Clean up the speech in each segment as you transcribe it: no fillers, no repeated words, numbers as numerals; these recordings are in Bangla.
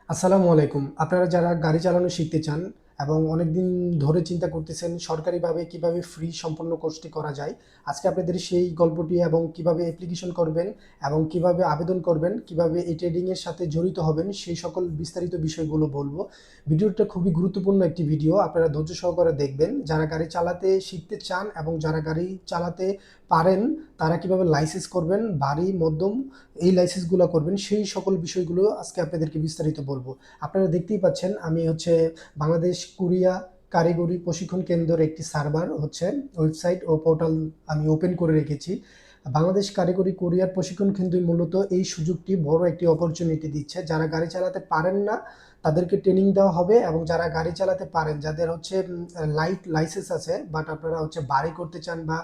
আসসালামু আলাইকুম। আপনারা যারা গাড়ি চালানো শিখতে চান এবং অনেকদিন ধরে চিন্তা করতেছেন সরকারিভাবে কিভাবে ফ্রি সম্পূর্ণ কোর্সটি করা যায়, আজকে আপনাদের সেই গল্পটি এবং কিভাবে অ্যাপ্লিকেশন করবেন এবং কিভাবে আবেদন করবেন, কিভাবে এই ট্রেডিংয়ের সাথে জড়িত হবেন, সেই সকল বিস্তারিত বিষয়গুলো বলবো। ভিডিওটা খুবই গুরুত্বপূর্ণ একটি ভিডিও, আপনারা ধৈর্য সহকারে দেখবেন। যারা গাড়ি চালাতে শিখতে চান এবং যারা গাড়ি চালাতে পারেন, তারা কিভাবে লাইসেন্স করবেন, ভারী, মধ্যম এই লাইসেন্সগুলো করবেন, সেই সকল বিষয়গুলো আজকে আপনাদেরকে বিস্তারিত বলবো। আপনারা দেখতেই পাচ্ছেন আমি বাংলাদেশ কোরিয়া কারিগরি প্রশিক্ষণ কেন্দ্রের একটি সার্ভার ওয়েবসাইট ও পোর্টাল আমি ওপেন করে রেখেছি। বাংলাদেশ কারিগরি কোরিয়ার প্রশিক্ষণ কেন্দ্র মূলত এই সুযোগটি বড় একটি অপরচুনিটি দিচ্ছে। যারা গাড়ি চালাতে পারেন না তাদেরকে ট্রেনিং দেওয়া হবে, এবং যারা গাড়ি চালাতে পারেন, যাদের লাইট লাইসেন্স আছে বাট আপনারা বাড়ি করতে চান বা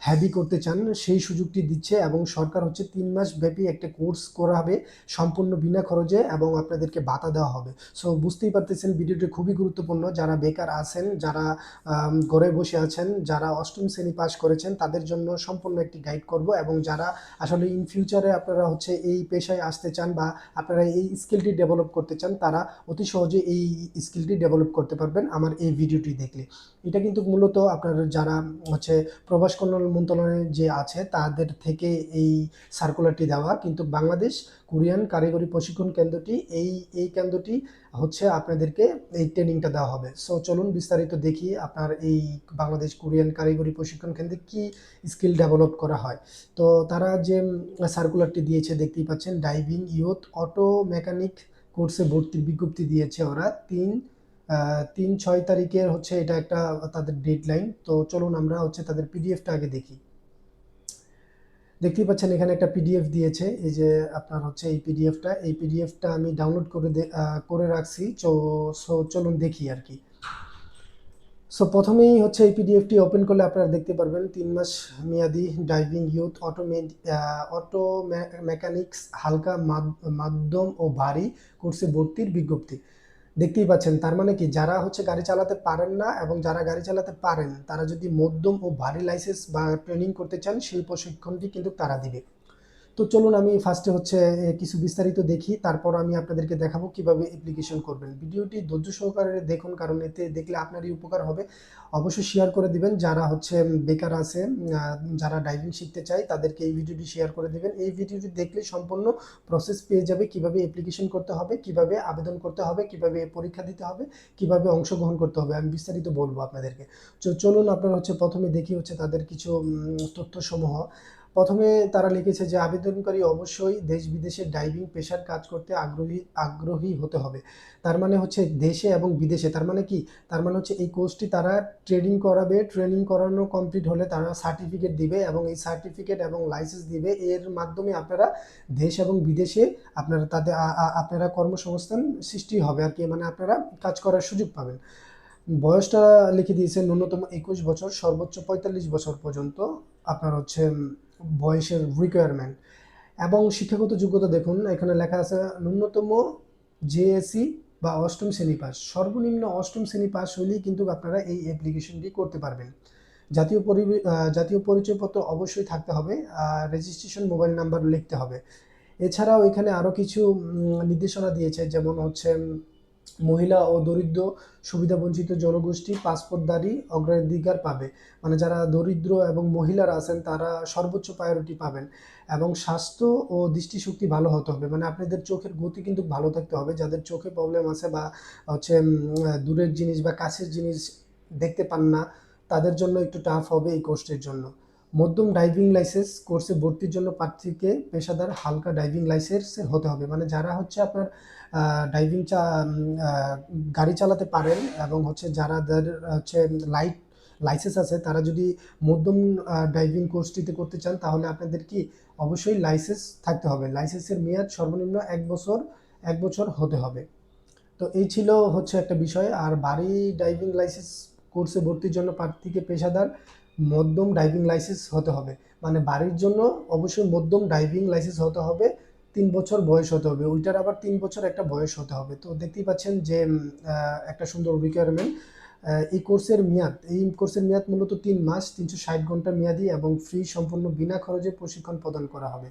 হ্যাভি করতে চান, সেই সুযোগটি দিচ্ছে। এবং সরকার 3 মাস ব্যাপী একটা কোর্স করাবে সম্পূর্ণ বিনা খরচে, এবং আপনাদেরকে ভাতা দেওয়া হবে। সো বুঝতেই পারতেছেন ভিডিওটি খুবই গুরুত্বপূর্ণ। যারা বেকার আছেন, যারা ঘরে বসে আছেন, যারা অষ্টম শ্রেণী পাস করেছেন, তাদের জন্য সম্পূর্ণ একটি গাইড করব। এবং যারা আসলে ইন ফিউচারে আপনারা এই পেশায় আসতে চান বা আপনারা এই স্কিলটি ডেভেলপ করতে চান, তারা অতি সহজে এই স্কিলটি ডেভেলপ করতে পারবেন আমার এই ভিডিওটি দেখলে। এটা কিন্তু মূলত আপনার যারা হচ্ছে প্রবাস কল্যাণ মন্ত্রণালয়ে যে আছে তাদের থেকে এই সার্কুলারটি দেওয়া, কিন্তু বাংলাদেশ কোরিয়ান কারিগরি প্রশিক্ষণ কেন্দ্রটি এই কেন্দ্রটি আপনাদেরকে এই ট্রেনিংটা দেওয়া হবে। সো চলুন বিস্তারিত দেখি আপনার এই বাংলাদেশ কোরিয়ান কারিগরি প্রশিক্ষণ কেন্দ্রে কি স্কিল ডেভেলপ করা হয়। তো তারা যে সার্কুলারটি দিয়েছে দেখতেই পাচ্ছেন, ডাইভিং ইয়ুথ অটো মেকানিক কোর্সে ভর্তির বিজ্ঞপ্তি দিয়েছে ওরা। 3-6 তারিখের এটা একটা তাদের ডেডলাইন। তো চলুন আমরা তাদের পিডিএফটা আগে দেখি। দেখতেই পাচ্ছেন এখানে একটা পিডিএফ দিয়েছে। এই যে আপনার এই পিডিএফটা আমি ডাউনলোড করে রাখছি। সো চলুন দেখি আর কি। সো প্রথমেই এই পিডিএফটি ওপেন করলে আপনারা দেখতে পারবেন 3 মাস মেয়াদি ডাইভিং ইয়ুথ অটো মেকানিক্স হালকা, মাধ্যম ও ভারী কোর্সে ভর্তির বিজ্ঞপ্তি। দেখতেই পাচ্ছেন, তার মানে কি, যারা গাড়ি চালাতে পারেন না এবং যারা গাড়ি চালাতে পারেন, তারা যদি মধ্যম ও ভারী লাইসেন্স বা ট্রেনিং করতে চান, সেই প্রশিক্ষণটি কিন্তু তারা দিবে। তো চলুন আমি ফার্স্টে কিছু বিস্তারিত দেখি, তারপর আমি আপনাদেরকে দেখাবো কিভাবে অ্যাপ্লিকেশন করবেন। ভিডিওটি ধৈর্য সহকারে দেখুন, কারণ এতে দেখলে আপনারই উপকার হবে। অবশ্যই শেয়ার করে দিবেন। যারা বেকার আছে, যারা ড্রাইভিং শিখতে চায়, তাদেরকে এই ভিডিওটি শেয়ার করে দিবেন। এই ভিডিওটি দেখলে সম্পূর্ণ প্রসেস পেয়ে যাবে, কিভাবে অ্যাপ্লিকেশন করতে হবে, কিভাবে আবেদন করতে হবে, কিভাবে পরীক্ষা দিতে হবে, কিভাবে অংশগ্রহণ করতে হবে, আমি বিস্তারিত বলবো আপনাদেরকে। চলুন আপনার প্রথমে দেখি তাদের কিছু তথ্যসমূহ। প্রথমে তারা লিখেছে যে আবেদনকারী অবশ্যই দেশ বিদেশে ডাইভিং পেশার কাজ করতে আগ্রহী হতে হবে। তার মানে দেশে এবং বিদেশে, তার মানে কি, তার মানে এই কোর্সটি তারা ট্রেনিং করাবে। ট্রেনিং করানো কমপ্লিট হলে তারা সার্টিফিকেট দিবে, এবং এই সার্টিফিকেট এবং লাইসেন্স দিবে। এর মাধ্যমে আপনারা দেশ এবং বিদেশে আপনারা কর্মসংস্থান সৃষ্টি হবে আর কি, মানে আপনারা কাজ করার সুযোগ পাবেন। বয়সটা লিখে দিয়েছে ন্যূনতম 21 বছর, সর্বোচ্চ 45 বছর পর্যন্ত আপনার বয়সের রিকোয়ারমেন্ট। এবং শিক্ষাগত যোগ্যতা দেখুন, এখানে লেখা আছে ন্যূনতম জেএসসি বা অষ্টম শ্রেণী পাস। সর্বনিম্ন অষ্টম শ্রেণী পাস হলেই কিন্তু আপনারা এই অ্যাপ্লিকেশনটি করতে পারবেন। জাতীয় পরিচয়পত্র অবশ্যই থাকতে হবে, রেজিস্ট্রেশন মোবাইল নাম্বার লিখতে হবে। এছাড়াও এখানে আরও কিছু নির্দেশনা দিয়েছে, যেমন মহিলা ও দরিদ্র সুবিধাবঞ্চিত জনগোষ্ঠী পাসপোর্টধারী অগ্রাধিকার পাবে। মানে যারা দরিদ্র এবং মহিলারা আছেন তারা সর্বোচ্চ প্রায়োরিটি পাবেন। এবং স্বাস্থ্য ও দৃষ্টিশক্তি ভালো হতে হবে, মানে আপনাদের চোখের গতি কিন্তু ভালো থাকতে হবে। যাদের চোখে প্রবলেম আছে বা দূরের জিনিস বা কাছের জিনিস দেখতে পান না, তাদের জন্য একটু টাফ হবে এই কোর্সের জন্য। মধ্যম ড্রাইভিং লাইসেন্স কোর্সে ভর্তির জন্য প্রার্থীকে পেশাদার হালকা ড্রাইভিং লাইসেন্সের হতে হবে। মানে যারা আপনার ড্রাইভিং গাড়ি চালাতে পারেন এবং যারাদের লাইট লাইসেন্স আছে, তারা যদি মধ্যম ড্রাইভিং কোর্সটিতে করতে চান, তাহলে আপনাদের কি অবশ্যই লাইসেন্স থাকতে হবে। লাইসেন্সের মেয়াদ সর্বনিম্ন 1 বছর হতে হবে। তো এই ছিল একটা বিষয়। আর ভারী ড্রাইভিং লাইসেন্স কোর্সে ভর্তির জন্য প্রার্থীকে পেশাদার মধ্যম ড্রাইভিং লাইসেন্স হতে হবে। মানে বাড়ির জন্য অবশ্যই মধ্যম ড্রাইভিং লাইসেন্স হতে হবে, 3 বছর বয়স হতে হবে, ওইটার আবার 3 বছর একটা বয়স হতে হবে। তো দেখতেই পাচ্ছেন যে একটা সুন্দর রিকোয়ারমেন্ট। এই কোর্সের মেয়াদ মূলত 3 মাস, 360 ঘন্টা মেয়াদি এবং ফ্রি, সম্পূর্ণ বিনা খরচে প্রশিক্ষণ প্রদান করা হবে।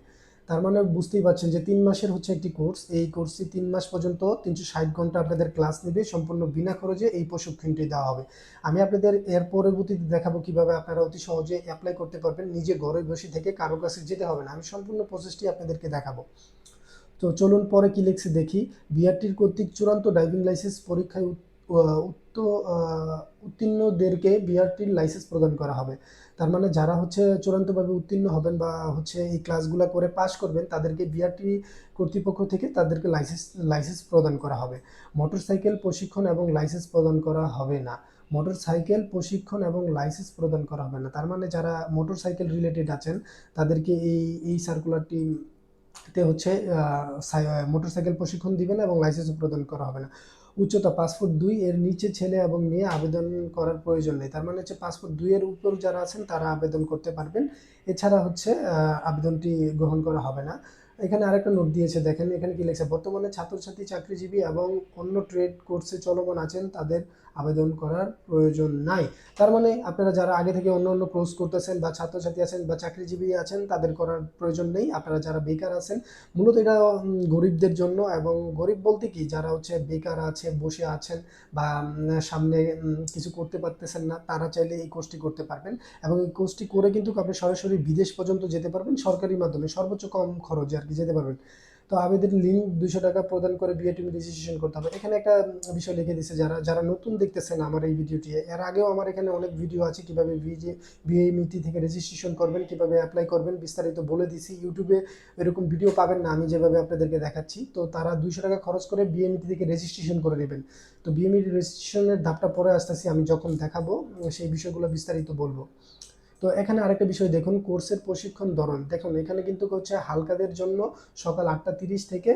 তার মানে বুঝতেই পারছেন যে 3 মাসের হচ্ছে একটি কোর্স। এই কোর্সটি 3 মাস পর্যন্ত 360 ঘন্টা আপনাদের ক্লাস নেবে, সম্পূর্ণ বিনা খরচে এই প্রশিক্ষণটি দেওয়া হবে। আমি আপনাদের এর পরবর্তীতে দেখাবো কিভাবে আপনারা অতি সহজে অ্যাপ্লাই করতে পারবেন, নিজে ঘরে বসে থেকে কারো কাছে যেতে হবে না। আমি সম্পূর্ণ প্রসেসটি আপনাদেরকে দেখাবো। তো চলুন পরে কি লিখছে দেখি। বিআরটির কর্তৃক চূড়ান্ত ড্রাইভিং লাইসেন্স পরীক্ষায় উত্তীর্ণদেরকে বিআরটির লাইসেন্স প্রদান করা হবে। তার মানে যারা হচ্ছে চূড়ান্তভাবে উত্তীর্ণ হবেন বা হচ্ছে এই ক্লাসগুলো করে পাশ করবেন, তাদেরকে বিআরটি কর্তৃপক্ষ থেকে তাদেরকে লাইসেন্স প্রদান করা হবে। মোটরসাইকেল প্রশিক্ষণ এবং লাইসেন্স প্রদান করা হবে না। মোটরসাইকেল প্রশিক্ষণ এবং লাইসেন্স প্রদান করা হবে না, তার মানে যারা মোটরসাইকেল রিলেটেড আছেন তাদেরকে এই সার্কুলারটি তে হচ্ছে মোটরসাইকেল প্রশিক্ষণ দিবেন এবং লাইসেন্স প্রদান করা হবে না। উচ্চতা 5 ফুট 2 এর নিচে ছেলে এবং মেয়ে আবেদন করার প্রয়োজন নেই। তার মানে হচ্ছে 5 ফুট 2 এর উপর যারা আছেন তারা আবেদন করতে পারবেন। এছাড়া হচ্ছে আবেদনটি গ্রহণ করা হবে না। এখানে আরেকটা নোট দিয়েছে, দেখেন এখানে কি লেখছে, বর্তমানে ছাত্রছাত্রী, চাকরিজীবী এবং অন্য ট্রেড কোর্সে চলমান আছেন তাদের আবেদন করার প্রয়োজন নাই। তার মানে আপনারা যারা আগে থেকে অন্য কোর্স করতেছেন বা ছাত্রছাত্রী আছেন বা চাকরিজীবী আছেন তাদের করার প্রয়োজন নেই। আপনারা যারা বেকার আছেন, মূলত এটা গরিবদের জন্য, এবং গরিব বলতে কি যারা হচ্ছে বেকার আছে, বসে আছেন বা সামনে কিছু করতে পারতেছেন না, তারা চাইলে এই কোর্সটি করতে পারবেন। এবং এই কোর্সটি করে কিন্তু আপনি সরাসরি বিদেশ পর্যন্ত যেতে পারবেন সরকারি মাধ্যমে, সর্বোচ্চ কম খরচে আর কি যেতে পারবেন। তো আবেদনের লিঙ্ক 200 টাকা প্রদান করে বিএটিএম রেজিস্ট্রেশন করতে হবে। এখানে একটা বিষয় লিখে দিচ্ছে, যারা নতুন দেখতেছেন আমার এই ভিডিওটি, এর আগেও আমার এখানে অনেক ভিডিও আছে কিভাবে বিএমইটি থেকে রেজিস্ট্রেশন করবেন, কিভাবে অ্যাপ্লাই করবেন, বিস্তারিত বলে দিছি। ইউটিউবে এরকম ভিডিও পাবেন না আমি যেভাবে আপনাদেরকে দেখাচ্ছি। তো তারা 200 টাকা খরচ করে বিএমইটি থেকে রেজিস্ট্রেশন করে নেবেন। তো বিএমইটি রেজিস্ট্রেশনের ধাপটা পরে আসতেছি, আমি যখন দেখাবো সেই বিষয়গুলো বিস্তারিত বলবো। তো এখানে আরেকটা বিষয় দেখুন, কোর্সের প্রশিক্ষণ ধরন দেখুন। এখানে কিন্তু হচ্ছে হালকাদের জন্য সকাল 8:30 থেকে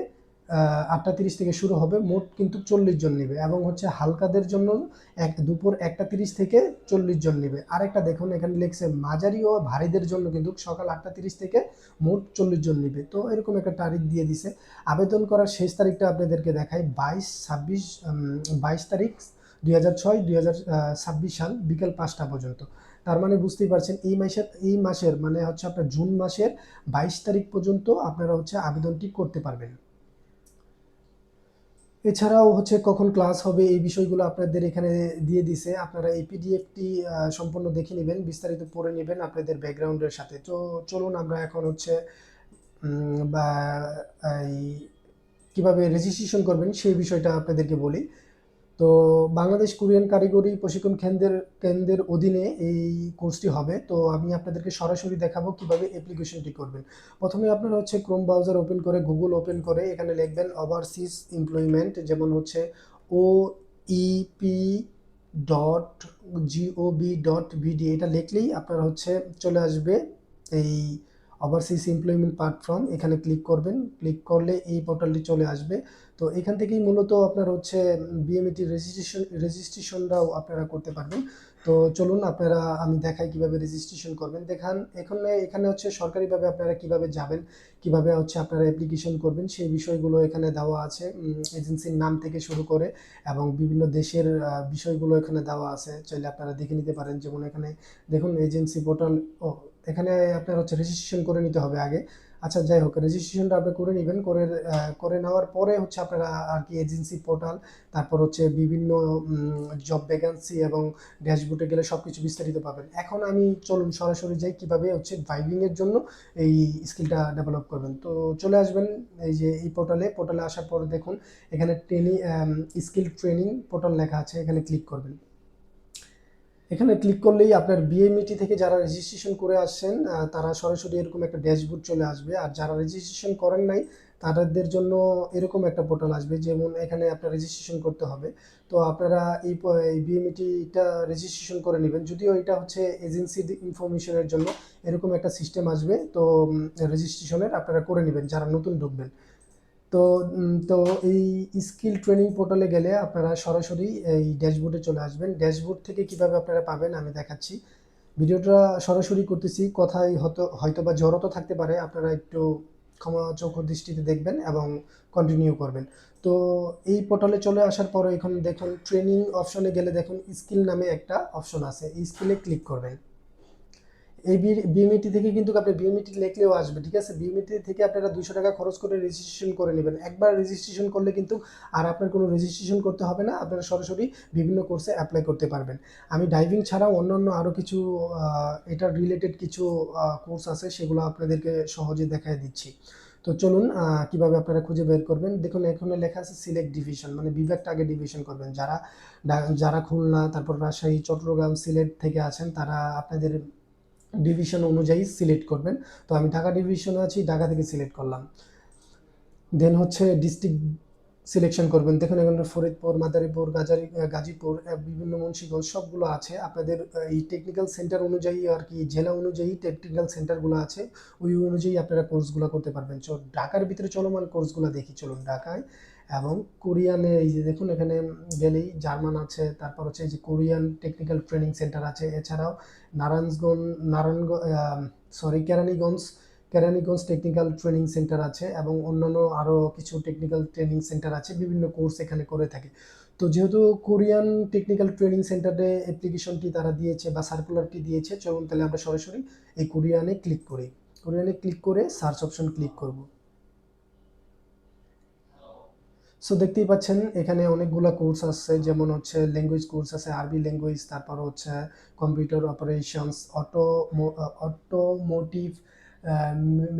8:30 থেকে শুরু হবে, মোট কিন্তু 40 জন নেবে। এবং হচ্ছে হালকাদের জন্য দুপুর 1:30 থেকে 40 জন নেবে। আরেকটা দেখুন এখানে লিখছে মাঝারি ও ভারীদের জন্য কিন্তু সকাল 8:30 থেকে মোট 40 জন নেবে। তো এরকম একটা তারিখ দিয়ে দিছে। আবেদন করার শেষ তারিখটা আপনাদেরকে দেখাই, 22 তারিখ 2006 সাল বিকেল 5টা পর্যন্ত। তার মানে বুঝতেই পারছেন এই মাসের মানে হচ্ছে আপনার জুন মাসের 22 তারিখ পর্যন্ত আপনারা হচ্ছে আবেদনটি করতে পারবেন। এছাড়াও হচ্ছে কখন ক্লাস হবে এই বিষয়গুলো আপনাদের এখানে দিয়ে দিছে। আপনারা এই পিডিএফটি সম্পূর্ণ দেখে নেবেন, বিস্তারিত পড়ে নেবেন আপনাদের ব্যাকগ্রাউন্ডের সাথে। তো চলুন আমরা এখন হচ্ছে বা এই কিভাবে রেজিস্ট্রেশন করবেন সেই বিষয়টা আপনাদেরকে বলি। তো বাংলাদেশ কোরিয়ান কারিগরি প্রশিক্ষণ কেন্দ্রের অধীনে এই কোর্সটি হবে। তো আমি আপনাদেরকে সরাসরি দেখাবো কিভাবে অ্যাপ্লিকেশনটি করবেন। প্রথমে আপনারা হচ্ছে ক্রোম ব্রাউজার ওপেন করে গুগল ওপেন করে এখানে লিখবেন ওভারসিজ এমপ্লয়মেন্ট, যেমন হচ্ছে oep.gov.bd, এটা লিখলেই আপনারা হচ্ছে চলে আসবে এই ওভারসিজ এমপ্লয়মেন্ট প্ল্যাটফর্ম। এখানে ক্লিক করবেন, ক্লিক করলে এই পোর্টালটি চলে আসবে। তো এখান থেকেই মূলত আপনার হচ্ছে বিএমইটি রেজিস্ট্রেশনটাও আপনারা করতে পারবেন। তো চলুন আমি দেখাই কিভাবে রেজিস্ট্রেশন করবেন। দেখান এখানে হচ্ছে সরকারিভাবে আপনারা কিভাবে যাবেন, কিভাবে হচ্ছে আপনারা অ্যাপ্লিকেশন করবেন সেই বিষয়গুলো এখানে দেওয়া আছে। এজেন্সির নাম থেকে শুরু করে এবং বিভিন্ন দেশের বিষয়গুলো এখানে দেওয়া আছে, চাইলে আপনারা দেখে নিতে পারেন। যেমন এখানে দেখুন এজেন্সি পোর্টাল, এখানে আপনার হচ্ছে রেজিস্ট্রেশন করে নিতে হবে আগে। আচ্ছা যাই হোক, রেজিস্ট্রেশনটা আপনি করে নেবেন, করে নেওয়ার পরে হচ্ছে আপনারা আর কি এজেন্সি পোর্টাল, তারপর হচ্ছে বিভিন্ন জব ভ্যাকান্সি এবং ড্যাশবোর্ডে গেলে সব কিছু বিস্তারিত পাবেন। এখন আমি চলুন সরাসরি যাই কিভাবে হচ্ছে ড্রাইভিংয়ের জন্য এই স্কিলটা ডেভেলপ করবেন। তো চলে আসবেন এই যে এই পোর্টালে আসার পর দেখুন এখানে স্কিল ট্রেনিং পোর্টাল লেখা আছে, এখানে ক্লিক করবেন। এখানে ক্লিক করলেই আপনার বিএমইটি থেকে যারা রেজিস্ট্রেশন করে আসছেন তারা সরাসরি এরকম একটা ড্যাশবোর্ড চলে আসবে। আর যারা রেজিস্ট্রেশন করেন নাই তাদের জন্য এরকম একটা পোর্টাল আসবে, যেমন এখানে আপনার রেজিস্ট্রেশন করতে হবে। তো আপনারা এই বিএমইটিটা রেজিস্ট্রেশন করে নেবেন, যদিও এটা হচ্ছে এজেন্সির ইনফরমেশনের জন্য এরকম একটা সিস্টেম আসবে। তো রেজিস্ট্রেশনের আপনারা করে নেবেন যারা নতুন ঢুকবেন। তো এই স্কিল ট্রেনিং পোর্টালে গেলে আপনারা সরাসরি এই ড্যাশবোর্ডে চলে আসবেন। ড্যাশবোর্ড থেকে কিভাবে আপনারা পাবেন আমি দেখাচ্ছি। ভিডিওটা সরাসরি করতেছি, কথায় হয়তো বা জড়তা থাকতে পারে, আপনারা একটু চোখ দৃষ্টিতে দেখবেন এবং কন্টিনিউ করবেন। তো এই পোর্টালে চলে আসার পরে এখন দেখুন ট্রেনিং অপশনে গেলে দেখুন স্কিল নামে একটা অপশন আছে, এই স্কিলে ক্লিক করবেন। এই বিএমইটি থেকে কিন্তু আপনি বিএমইটি লিখলেও আসবে, ঠিক আছে। বিএমইটি থেকে আপনারা 200 টাকা খরচ করে রেজিস্ট্রেশন করে নেবেন। একবার রেজিস্ট্রেশন করলে কিন্তু আর আপনার কোনো রেজিস্ট্রেশন করতে হবে না, আপনারা সরাসরি বিভিন্ন কোর্সে অ্যাপ্লাই করতে পারবেন। আমি ডাইভিং ছাড়াও অন্যান্য আরও কিছু এটার রিলেটেড কিছু কোর্স আছে, সেগুলো আপনাদেরকে সহজে দেখায় দিচ্ছি। তো চলুন কিভাবে আপনারা খুঁজে বের করবেন। দেখুন এখানে লেখা আছে সিলেক্ট ডিভিশন, মানে বিভাগটা আগে ডিভিশন করবেন। যারা খুলনা, তারপর রাজশাহী, চট্টগ্রাম, সিলেট থেকে আছেন, তারা আপনাদের ডিভিশন অনুযায়ী সিলেক্ট করবেন। তো আমি ঢাকা ডিভিশনে আছি, ঢাকা থেকে সিলেক্ট করলাম। দেন হচ্ছে ডিস্ট্রিক্ট সিলেকশন করবেন। দেখুন এখানে ফরিদপুর, মাদারীপুর, গাজীপুর, বিভিন্ন মুন্সিগঞ্জ সবগুলো আছে। আপনাদের এই টেকনিক্যাল সেন্টার অনুযায়ী আর কি, জেলা অনুযায়ী টেকনিক্যাল সেন্টারগুলো আছে, ওই অনুযায়ী আপনারা কোর্সগুলো করতে পারবেন। ঢাকার ভিতরে চলমান কোর্সগুলো দেখি, চলুন ঢাকায়। এবং কোরিয়ানে এই যে দেখুন এখানে গেলেই জার্মান আছে, তারপর হচ্ছে এই যে কোরিয়ান টেকনিক্যাল ট্রেনিং সেন্টার আছে। এছাড়াও কেরানীগঞ্জ টেকনিক্যাল ট্রেনিং সেন্টার আছে, এবং অন্যান্য আরও কিছু টেকনিক্যাল ট্রেনিং সেন্টার আছে, বিভিন্ন কোর্স এখানে করে থাকে। তো যেহেতু কোরিয়ান টেকনিক্যাল ট্রেনিং সেন্টারে অ্যাপ্লিকেশনটি তারা দিয়েছে বা সার্কুলারটি দিয়েছে, চলুন তাহলে আমরা সরাসরি এই কোরিয়ানে ক্লিক করি। কোরিয়ানে ক্লিক করে সার্চ অপশন ক্লিক করব। সো দেখতেই পাচ্ছেন এখানে অনেকগুলো কোর্স আছে, যেমন হচ্ছে ল্যাঙ্গুয়েজ কোর্স আছে, আরবি ল্যাঙ্গুয়েজ, তারপর হচ্ছে কম্পিউটার অপারেশনস, অটোমোটিভ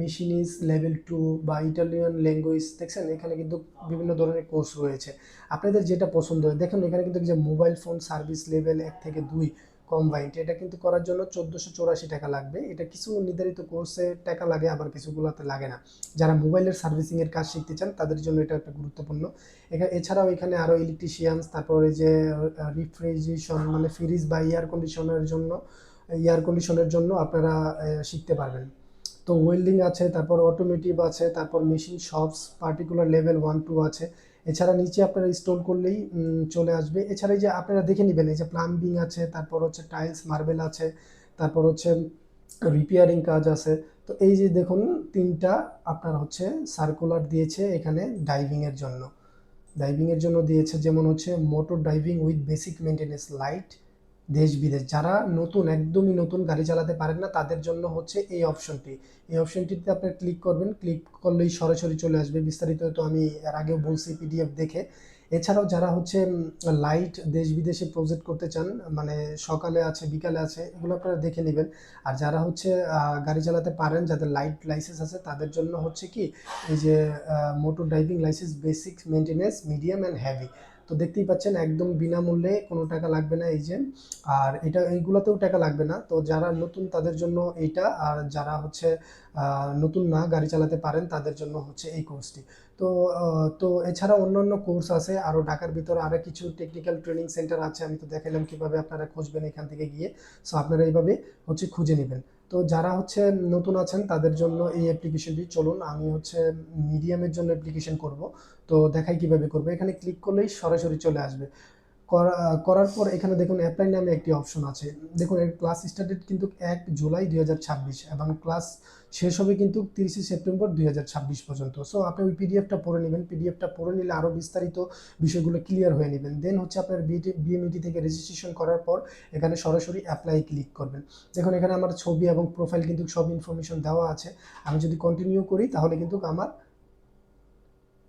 মেশিনিস লেভেল 2 বা ইটালিয়ান ল্যাঙ্গুয়েজ। দেখছেন এখানে কিন্তু বিভিন্ন ধরনের কোর্স রয়েছে, আপনাদের যেটা পছন্দ হয়। দেখুন এখানে কিন্তু যে মোবাইল ফোন সার্ভিস লেভেল 1 থেকে 2 কম্বাইন্ড, এটা কিন্তু করার জন্য 1484 টাকা লাগবে। এটা কিছু নির্ধারিত কোর্সে টাকা লাগে, আবার কিছুগুলোতে লাগে না। যারা মোবাইলের সার্ভিসিংয়ের কাজ শিখতে চান তাদের জন্য এটা একটা গুরুত্বপূর্ণ। এছাড়াও এখানে আরও ইলেকট্রিশিয়ানস, তারপরে যে রিফ্রিজারেশন মানে ফ্রিজ বা এয়ার কন্ডিশনের জন্য আপনারা শিখতে পারবেন। তো ওয়েল্ডিং আছে, তারপর অটোমেটিভ আছে, তারপর মেশিন শপস পার্টিকুলার লেভেল 1 2 আছে। এছাড়া নিচে আপনারা স্ক্রল করলেই চলে আসবে। এছাড়া এই যে আপনারা দেখে নেবেন, এই যে প্লাম্বিং আছে, তারপর হচ্ছে টাইলস মার্বেল আছে, তারপর হচ্ছে রিপেয়ারিং কাজ আছে। তো এই যে দেখুন তিনটা আপনার হচ্ছে সার্কুলার দিয়েছে এখানে ডাইভিংয়ের জন্য দিয়েছে, যেমন হচ্ছে motor diving with basic maintenance light, দেশ বিদেশ। যারা নতুন, একদমই নতুন গাড়ি চালাতে পারেন না, তাদের জন্য হচ্ছে এই অপশনটিতে আপনি ক্লিক করবেন। ক্লিক করলেই সরাসরি চলে আসবে। বিস্তারিত তো আমি এর আগেও বলছি পিডিএফ দেখে। এছাড়াও যারা হচ্ছে লাইট দেশ বিদেশে প্রজেক্ট করতে চান, মানে সকালে আছে বিকালে আছে, এগুলো আপনারা দেখে নেবেন। আর যারা হচ্ছে গাড়ি চালাতে পারেন, যাদের লাইট লাইসেন্স আছে, তাদের জন্য হচ্ছে কি এই যে motor driving licence basic maintenance medium and heavy. তো দেখতেই পাচ্ছেন একদম বিনামূল্যে, কোনো টাকা লাগবে না এই যে। আর এইগুলোতেও টাকা লাগবে না। তো যারা নতুন তাদের জন্য এইটা, আর যারা হচ্ছে নতুন না গাড়ি চালাতে পারেন তাদের জন্য হচ্ছে এই কোর্সটি। তো এছাড়া অন্যান্য কোর্স আছে আরও ঢাকার ভিতরে, আরও কিছু টেকনিক্যাল ট্রেনিং সেন্টার আছে। আমি তো দেখালাম কিভাবে আপনারা খুঁজবেন এখান থেকে গিয়ে। সো আপনারা এইভাবে হচ্ছে খুঁজে নেবেন। তো যারা হচ্ছে নতুন আছেন তাদের জন্য এই অ্যাপ্লিকেশনটি, চলুন আমি হচ্ছে মিডিয়ামের জন্য অ্যাপ্লিকেশন করব। তো দেখাই কিভাবে করবে। এখানে ক্লিক করলেই সরাসরি চলে আসবে। করার পর এখানে দেখুন অ্যাপ্লাই নামে একটি অপশন আছে। দেখুন এর ক্লাস স্টার্টেড কিন্তু 1 জুলাই 2026, এবং ক্লাস শেষ হবে কিন্তু 30 সেপ্টেম্বর 2026 পর্যন্ত। সো আপনি ওই পিডিএফটা পড়ে নেবেন। পিডিএফটা পড়ে নিলে আরও বিস্তারিত বিষয়গুলো ক্লিয়ার হয়ে নেবেন। দেন হচ্ছে আপনার বিএমইটি থেকে রেজিস্ট্রেশন করার পর এখানে সরাসরি অ্যাপ্লাই ক্লিক করবেন। দেখুন এখানে আমার ছবি এবং প্রোফাইল কিন্তু সব ইনফরমেশন দেওয়া আছে। আমি যদি কন্টিনিউ করি তাহলে কিন্তু আমার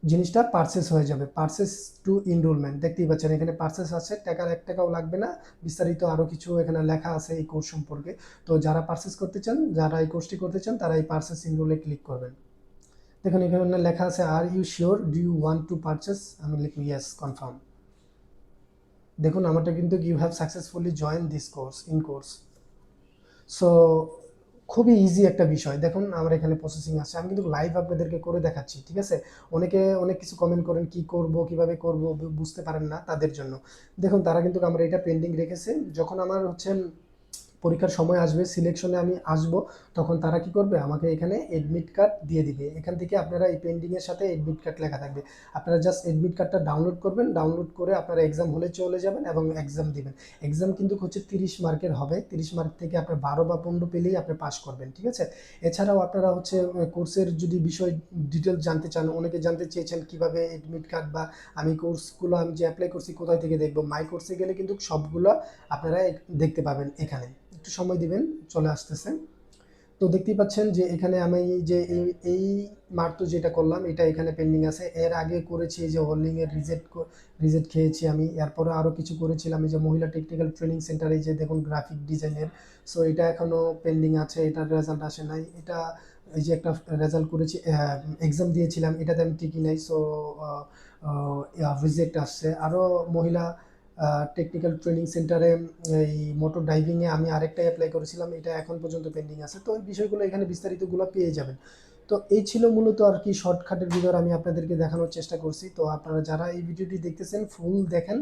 জিনিসটা পারচেস হয়ে যাবে। পারচেস টু এনরোলমেন্ট, দেখতেই পাচ্ছেন এখানে পারচেস আছে, টাকার 1 টাকাও লাগবে না। বিস্তারিত আরও কিছু এখানে লেখা আছে এই কোর্স সম্পর্কে। তো যারা পারচেস করতে চান, যারা এই কোর্সটি করতে চান, তারা এই পারচেস এনরোলে ক্লিক করবেন। দেখুন এখানে লেখা আছে are you sure, do you want to purchase. আমি লিখব ইয়েস, কনফার্ম। দেখুন আমারটা কিন্তু you have successfully join this course. So খুবই ইজি একটা বিষয়। দেখুন আমার এখানে প্রসেসিং আছে, আমি কিন্তু লাইভ আপনাদেরকে করে দেখাচ্ছি, ঠিক আছে। অনেকে অনেক কিছু কমেন্ট করেন কি করব, কিভাবে করব, বুঝতে পারেন না, তাদের জন্য। দেখুন তারা কিন্তু আমার এটা পেন্ডিং রেখেছে। যখন আমার হচ্ছে পরীক্ষার সময় আসবে, সিলেকশনে আমি আসব, তখন তারা কি করবে, আমাকে এখানে এডমিট কার্ড দিয়ে দিবে। এখান থেকে আপনারা এই পেন্ডিংয়ের সাথে এডমিট কার্ড লেখা থাকবে, আপনারা জাস্ট এডমিট কার্ডটা ডাউনলোড করবেন। ডাউনলোড করে আপনারা এক্সাম হলে চলে যাবেন এবং এক্সাম দিবেন। এক্সাম কিন্তু হচ্ছে 30 মার্কের হবে। 30 মার্ক থেকে আপনি 12 বা 15 পেলেই আপনি পাস করবেন, ঠিক আছে। এছাড়াও আপনারা হচ্ছে কোর্সের যদি বিষয় ডিটেলস জানতে চান, অনেকে জানতে চেয়েছেন কিভাবে এডমিট কার্ড বা আমি কোর্সগুলো আমি যে অ্যাপ্লাই করছি কোথায় থেকে দেখবো। মাই কোর্সে গেলে কিন্তু সবগুলো আপনারা দেখতে পাবেন এখানে। একটু সময় দিবেন, চলে আসতেছে। তো দেখতেই পাচ্ছেন যে এখানে আমি যে এই মাত্র যেটা করলাম এটা এখানে পেন্ডিং আছে। এর আগে করেছি এই যে হোল্ডিংয়ের রিজেক্ট খেয়েছি আমি। এরপরে আরও কিছু করেছিলাম এই যে মহিলা টেকনিক্যাল ট্রেনিং সেন্টারে যে দেখুন গ্রাফিক ডিজাইনের। সো এটা এখনও পেন্ডিং আছে, এটার রেজাল্ট আসে নাই। এটা এই যে একটা রেজাল্ট করেছি, এক্সাম দিয়েছিলাম, এটাতে আমি টিকি নাই। সো রিজেক্ট আসছে। আরও মহিলা টেকনিক্যাল ট্রেনিং সেন্টারে এই মোটর ডাইভিংয়ে আমি আরেকটা অ্যাপ্লাই করেছিলাম, এটা এখন পর্যন্ত পেন্ডিং আছে। তো এই বিষয়গুলো এখানে বিস্তারিতগুলো পেয়ে যাবেন। তো এই ছিল মূলত আর কি শর্টকাটের ভিতর আমি আপনাদেরকে দেখানোর চেষ্টা করছি। তো আপনারা যারা এই ভিডিওটি দেখতেছেন ফুল দেখেন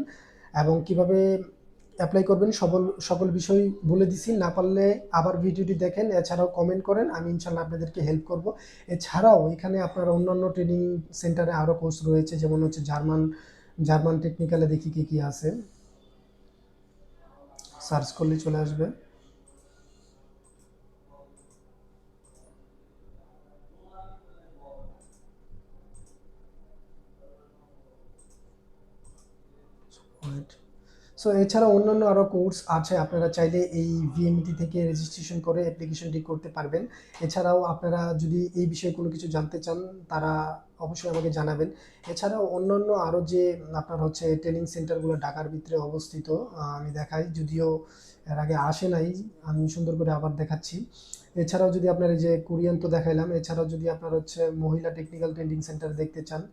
এবং কিভাবে অ্যাপ্লাই করবেন সকল বিষয় বলে দিছি। না পারলে আবার ভিডিওটি দেখেন, এছাড়াও কমেন্ট করেন, আমি ইনশাল্লাহ আপনাদেরকে হেল্প করব। এছাড়াও এখানে আপনার অন্যান্য ট্রেনিং সেন্টারে আরও কোর্স রয়েছে, যেমন হচ্ছে জার্মান টেকনিক্যালে দেখি কি কি আছে, সার্চ করলে চলে আসবে। সো এছাড়া অন্যান্য আরও কোর্স আছে, আপনারা চাইলে এই ভিএমইটি থেকে রেজিস্ট্রেশন করে অ্যাপ্লিকেশনটি করতে পারবেন। এছাড়াও আপনারা যদি এই বিষয়ে কোনো কিছু জানতে চান তারা অবশ্যই আমাকে জানাবেন। এছাড়াও অন্যান্য আরও যে আপনার হচ্ছে ট্রেনিং সেন্টারগুলো ঢাকার ভিতরে অবস্থিত, আমি দেখাই, যদিও এর আগে আসে নাই, আমি সুন্দর করে আবার দেখাচ্ছি। এছাড়াও যদি আপনার এই যে কোরিয়ান তো দেখাইলাম, এছাড়াও যদি আপনার হচ্ছে মহিলা টেকনিক্যাল ট্রেনিং সেন্টার দেখতে চান,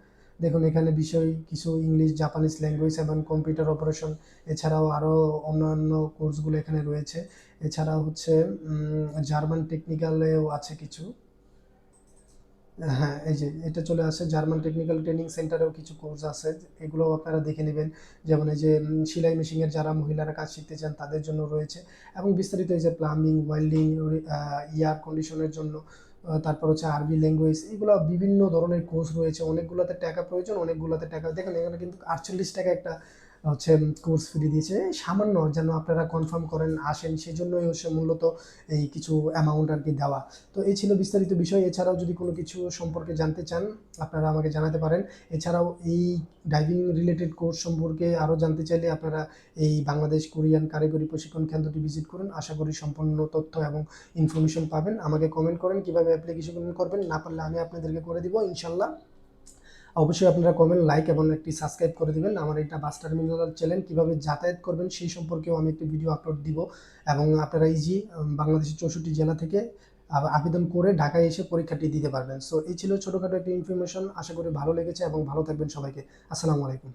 দেখুন এখানে বিষয় কিছু ইংলিশ, জাপানিজ ল্যাঙ্গুয়েজ এবং কম্পিউটার অপারেশন, এছাড়াও আরও অন্যান্য কোর্সগুলো এখানে রয়েছে। এছাড়াও হচ্ছে জার্মান টেকনিক্যালেও আছে কিছু। হ্যাঁ, এই যে এটা চলে আসে, জার্মান টেকনিক্যাল ট্রেনিং সেন্টারেও কিছু কোর্স আছে, এগুলোও আপনারা দেখে নেবেন। যেমন এই যে সেলাই মেশিনের যারা মহিলারা কাজ শিখতে চান তাদের জন্য রয়েছে, এবং বিস্তারিত এই যে প্লাম্বিং, ওয়েল্ডিং, এয়ার কন্ডিশনের জন্য, তারপর হচ্ছে আরবি ল্যাঙ্গুয়েজ, এগুলো বিভিন্ন ধরনের কোর্স রয়েছে। অনেকগুলোতে টাকা প্রয়োজন, অনেকগুলোতে টাকা, দেখেন এখানে কিন্তু 48 টাকা একটা হচ্ছে কোর্স ফি দিয়েছে, সামান্য যেন আপনারা কনফার্ম করেন আসেন, সেই জন্যই হচ্ছে মূলত এই কিছু অ্যামাউন্ট আর কি দেওয়া। তো এই ছিল বিস্তারিত বিষয়। এছাড়াও যদি কোনো কিছু সম্পর্কে জানতে চান আপনারা আমাকে জানাতে পারেন। এছাড়াও এই ডাইভিং রিলেটেড কোর্স সম্পর্কে আরও জানতে চাইলে আপনারা এই বাংলাদেশ কোরিয়ান কারিগরি প্রশিক্ষণ কেন্দ্রটি ভিজিট করুন, আশা করি সম্পূর্ণ তথ্য এবং ইনফরমেশন পাবেন। আমাকে কমেন্ট করেন কীভাবে অ্যাপ্লিকেশন করবেন, না পারলে আমি আপনাদেরকে করে দিব ইনশাল্লাহ। অবশ্যই আপনারা কমেন্ট, লাইক এবং একটি সাবস্ক্রাইব করে দিবেন। আমার এটা বাস টার্মিনাল চ্যানেল, কীভাবে যাতায়াত করবেন সেই সম্পর্কেও আমি একটি ভিডিও আপলোড দিব, এবং আপনারা ইজি বাংলাদেশের 64 জেলা থেকে আবেদন করে ঢাকায় এসে পরীক্ষাটি দিতে পারবেন। সো এই ছিল ছোটোখাটো একটি ইনফরমেশন, আশা করি ভালো লেগেছে এবং ভালো থাকবেন সবাইকে। আসসালামু আলাইকুম।